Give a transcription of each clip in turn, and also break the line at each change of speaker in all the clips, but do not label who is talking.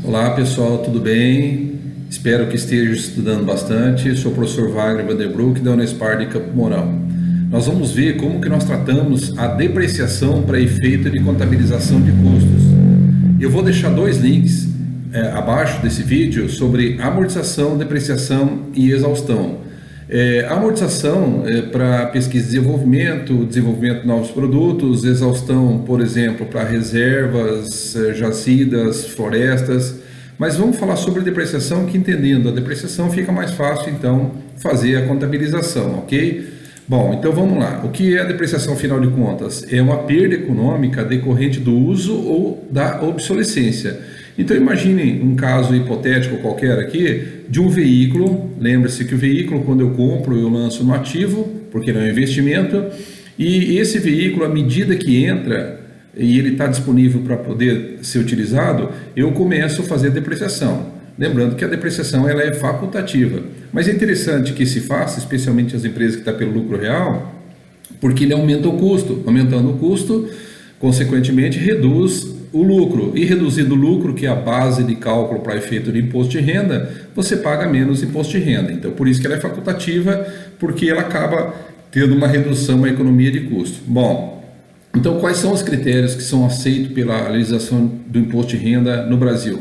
Olá pessoal, tudo bem? Espero que esteja estudando bastante. Sou o professor Wagner Vanderbroek da Unespar de Campo Mourão. Nós vamos ver como que nós tratamos a depreciação para efeito de contabilização de custos. Eu vou deixar dois links abaixo desse vídeo sobre amortização, depreciação e exaustão. Amortização para pesquisa e desenvolvimento de novos produtos, exaustão, por exemplo, para reservas, jazidas, florestas. Mas vamos falar sobre depreciação, que entendendo a depreciação fica mais fácil então fazer a contabilização, ok? Bom, então vamos lá. O que é a depreciação, afinal de contas? É uma perda econômica decorrente do uso ou da obsolescência. Então imagine um caso hipotético qualquer aqui de um veículo. Lembre-se que o veículo, quando eu compro, eu lanço no ativo, porque não é um investimento, e esse veículo, à medida que entra e ele está disponível para poder ser utilizado, eu começo a fazer depreciação. Lembrando que a depreciação ela é facultativa, mas é interessante que se faça, especialmente as empresas que estão pelo lucro real, porque ele aumenta o custo. Aumentando o custo, consequentemente, reduz o lucro, e reduzindo o lucro, que é a base de cálculo para efeito de imposto de renda, você paga menos imposto de renda. Então, por isso que ela é facultativa, porque ela acaba tendo uma redução na economia de custo. Bom, então quais são os critérios que são aceitos pela legislação do imposto de renda no Brasil?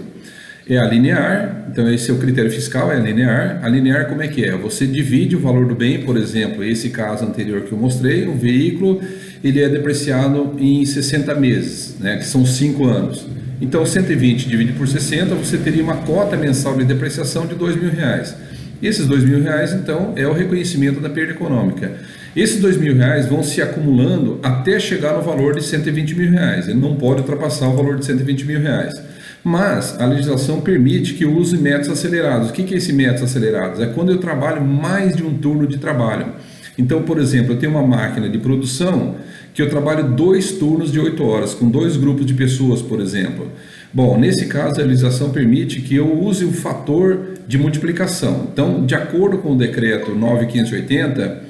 É a linear, então esse é o critério fiscal, é a linear. A linear como é que é? Você divide o valor do bem, por exemplo, esse caso anterior que eu mostrei, um veículo, ele é depreciado em 60 meses, né, que são 5 anos. Então 120 divide por 60, você teria uma cota mensal de depreciação de R$2.000. Esses R$2.000, então, é o reconhecimento da perda econômica. Esses R$2.000 vão se acumulando até chegar no valor de R$120.000. Ele não pode ultrapassar o valor de R$120.000. Mas a legislação permite que eu use métodos acelerados. O que é esse método acelerados? É quando eu trabalho mais de um turno de trabalho. Então, por exemplo, eu tenho uma máquina de produção que eu trabalho 2 turnos de 8 horas, com 2 grupos de pessoas, por exemplo. Bom, nesse caso, a legislação permite que eu use o fator de multiplicação. Então, de acordo com o decreto 9.580,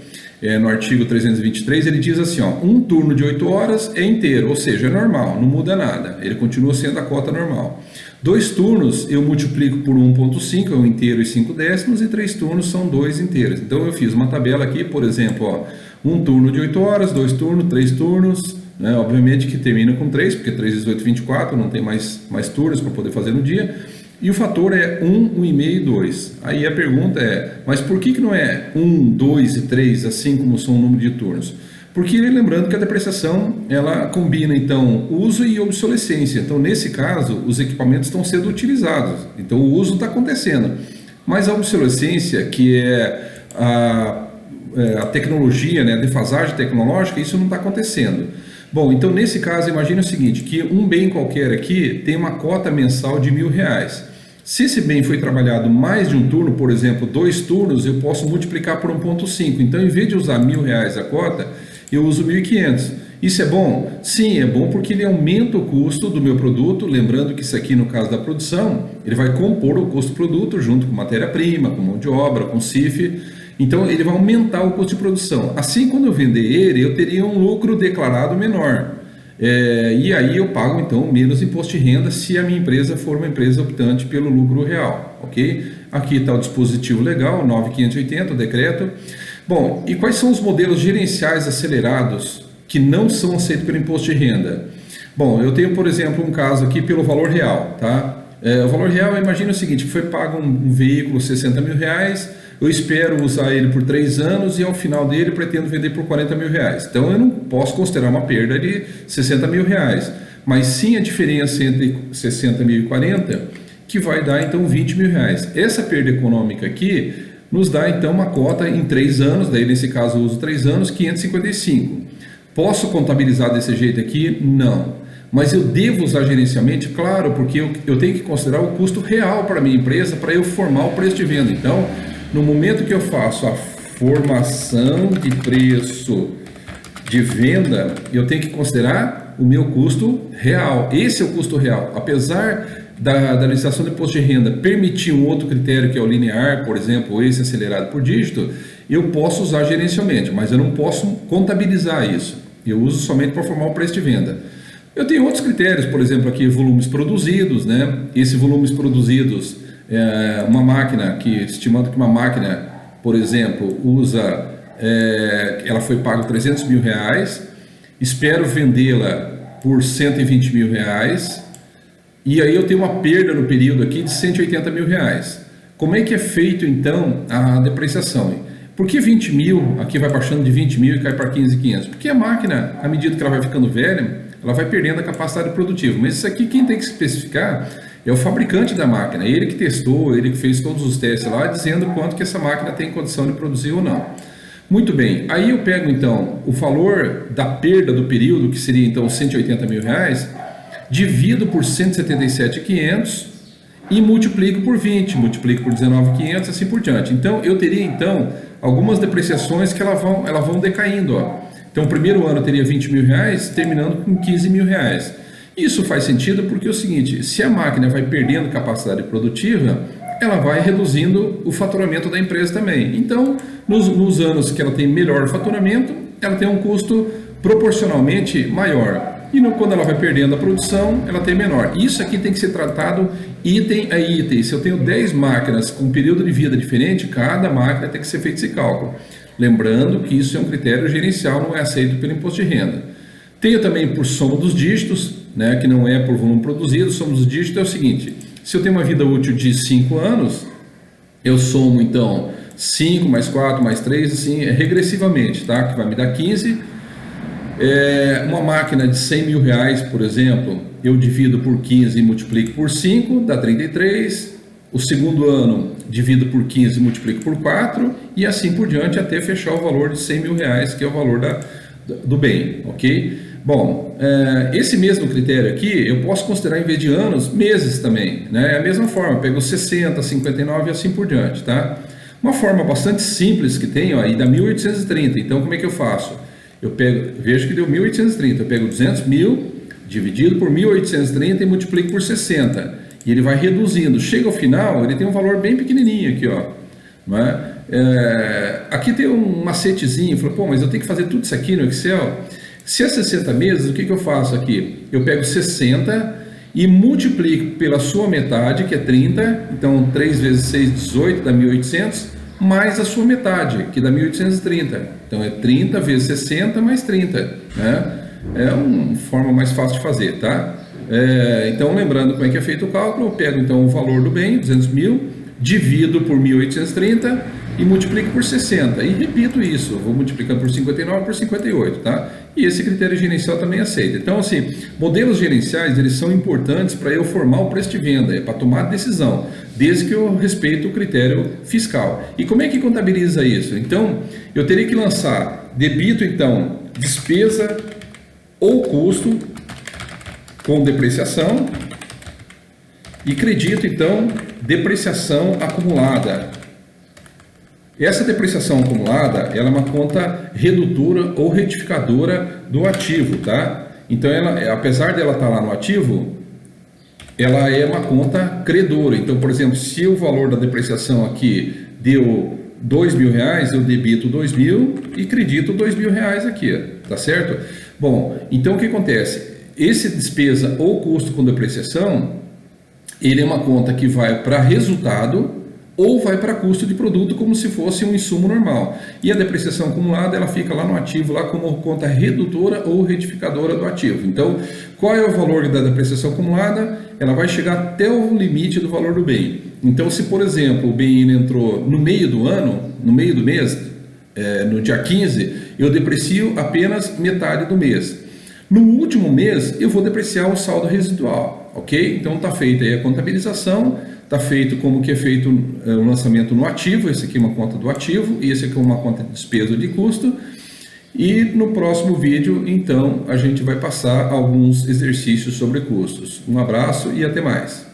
no artigo 323, ele diz assim, um turno de 8 horas é inteiro, ou seja, é normal, não muda nada, ele continua sendo a cota normal. 2 turnos eu multiplico por 1,5, é um inteiro e 5 décimos, e 3 turnos são 2 inteiros. Então eu fiz uma tabela aqui, por exemplo, um turno de 8 horas, 2 turnos, 3 turnos, né? Obviamente que termina com 3, porque 3 vezes 8, 24, não tem mais turnos para poder fazer no dia. E o fator é 1, 1,5 e 2. Aí a pergunta é, mas por que não é 1, 2 e 3, assim como são o número de turnos? Porque lembrando que a depreciação, ela combina então uso e obsolescência. Então nesse caso, os equipamentos estão sendo utilizados. Então o uso está acontecendo. Mas a obsolescência, que é a tecnologia, né, a defasagem tecnológica, isso não está acontecendo. Bom, então nesse caso, imagine o seguinte, que um bem qualquer aqui tem uma cota mensal de R$1.000. Se esse bem foi trabalhado mais de um turno, por exemplo, 2 turnos, eu posso multiplicar por 1,5. Então, em vez de usar R$1.000 a cota, eu uso 1.500. Isso é bom? Sim, é bom porque ele aumenta o custo do meu produto, lembrando que isso aqui, no caso da produção, ele vai compor o custo do produto junto com matéria-prima, com mão de obra, com CIF. Então ele vai aumentar o custo de produção. Assim, quando eu vender ele, eu teria um lucro declarado menor. E aí eu pago então menos imposto de renda se a minha empresa for uma empresa optante pelo lucro real, ok? Aqui está o dispositivo legal, 9.580, o decreto. Bom, e quais são os modelos gerenciais acelerados que não são aceitos pelo imposto de renda? Bom, eu tenho, por exemplo, um caso aqui pelo valor real, tá? O valor real, imagina o seguinte, que foi pago um veículo R$60.000, eu espero usar ele por 3 anos e ao final dele pretendo vender por R$40.000. Então eu não posso considerar uma perda de R$60.000, mas sim a diferença entre 60.000 e 40, que vai dar então R$20.000. Essa perda econômica aqui nos dá então uma cota em 3 anos, daí nesse caso eu uso 3 anos, 555. Posso contabilizar desse jeito aqui? Não. Mas eu devo usar gerencialmente? Claro, porque eu tenho que considerar o custo real para a minha empresa para eu formar o preço de venda. Então, no momento que eu faço a formação de preço de venda, eu tenho que considerar o meu custo real. Esse é o custo real. Apesar da legislação de imposto de renda permitir um outro critério que é o linear, por exemplo, ou esse acelerado por dígito, eu posso usar gerencialmente, mas eu não posso contabilizar isso. Eu uso somente para formar o preço de venda. Eu tenho outros critérios, por exemplo, aqui volumes produzidos, né? Esse volumes produzidos, uma máquina estimando que uma máquina, por exemplo, ela foi paga R$300.000, espero vendê-la por R$120.000, e aí eu tenho uma perda no período aqui de R$180.000. Como é que é feito então a depreciação? Por que 20 mil, aqui vai baixando de 20 mil e cai para 15.500? Porque a máquina, à medida que ela vai ficando velha, ela vai perdendo a capacidade produtiva. Mas isso aqui quem tem que especificar é o fabricante da máquina, ele que testou, ele que fez todos os testes lá, dizendo quanto que essa máquina tem condição de produzir ou não. Muito bem, aí eu pego então o valor da perda do período, que seria então R$180.000, divido por 177.500 e multiplico por 20, multiplico por 19.500, assim por diante. Então eu teria então algumas depreciações que elas vão decaindo, ó. Então o primeiro ano eu teria R$20.000, terminando com R$15.000. Isso faz sentido porque é o seguinte, se a máquina vai perdendo capacidade produtiva, ela vai reduzindo o faturamento da empresa também. Então, nos anos que ela tem melhor faturamento, ela tem um custo proporcionalmente maior. E quando ela vai perdendo a produção, ela tem menor. Isso aqui tem que ser tratado item a item. Se eu tenho 10 máquinas com período de vida diferente, cada máquina tem que ser feito esse cálculo. Lembrando que isso é um critério gerencial, não é aceito pelo imposto de renda. Tenho também por soma dos dígitos, né, que não é por volume produzido. Soma dos dígitos é o seguinte, se eu tenho uma vida útil de 5 anos, eu somo então 5 mais 4 mais 3, assim, regressivamente, tá? Que vai me dar 15. Uma máquina de R$100.000, por exemplo, eu divido por 15 e multiplico por 5, dá 33. O segundo ano, divido por 15 e multiplico por 4, e assim por diante até fechar o valor de R$100.000, que é o valor do bem, ok? Bom, esse mesmo critério aqui, eu posso considerar, em vez de anos, meses também, né? É a mesma forma, eu pego 60, 59 e assim por diante, tá? Uma forma bastante simples que tem, ó, aí dá 1.830, então como é que eu faço? Vejo que deu 1.830, eu pego 200 mil, dividido por 1.830 e multiplico por 60, e ele vai reduzindo, chega ao final, ele tem um valor bem pequenininho aqui, ó, não é? Aqui tem um macetezinho, falou, pô, mas eu tenho que fazer tudo isso aqui no Excel. Se é 60 meses, o que eu faço aqui? Eu pego 60 e multiplico pela sua metade, que é 30, então 3 vezes 6, 18, dá 1.800, mais a sua metade, que dá 1.830. Então é 30 vezes 60 mais 30, né? É uma forma mais fácil de fazer, tá? Então, lembrando como é que é feito o cálculo, eu pego então o valor do bem, 200 mil, divido por 1.830 e multiplico por 60. E repito isso, eu vou multiplicando por 59 por 58, tá? E esse critério gerencial também aceita. Então, assim, modelos gerenciais, eles são importantes para eu formar o preço de venda, para tomar decisão, desde que eu respeito o critério fiscal. E como é que contabiliza isso? Então, eu teria que lançar debito, então, despesa ou custo com depreciação e credito, então, depreciação acumulada. Essa depreciação acumulada, ela é uma conta redutora ou retificadora do ativo, tá? Então, apesar dela estar lá no ativo, ela é uma conta credora. Então, por exemplo, se o valor da depreciação aqui deu R$2.000, eu debito 2.000 e credito R$2.000 aqui, tá certo? Bom, então o que acontece? Esse despesa ou custo com depreciação, ele é uma conta que vai para resultado ou vai para custo de produto, como se fosse um insumo normal. E a depreciação acumulada, ela fica lá no ativo, lá como conta redutora ou retificadora do ativo. Então, qual é o valor da depreciação acumulada? Ela vai chegar até o limite do valor do bem. Então, se, por exemplo, o bem entrou no meio do ano, no meio do mês, no dia 15, eu deprecio apenas metade do mês. No último mês, eu vou depreciar o saldo residual, ok? Então, está feita aí a contabilização, está feito como que é feito o lançamento no ativo. Esse aqui é uma conta do ativo e esse aqui é uma conta de despesa ou de custo. E no próximo vídeo, então, a gente vai passar alguns exercícios sobre custos. Um abraço e até mais.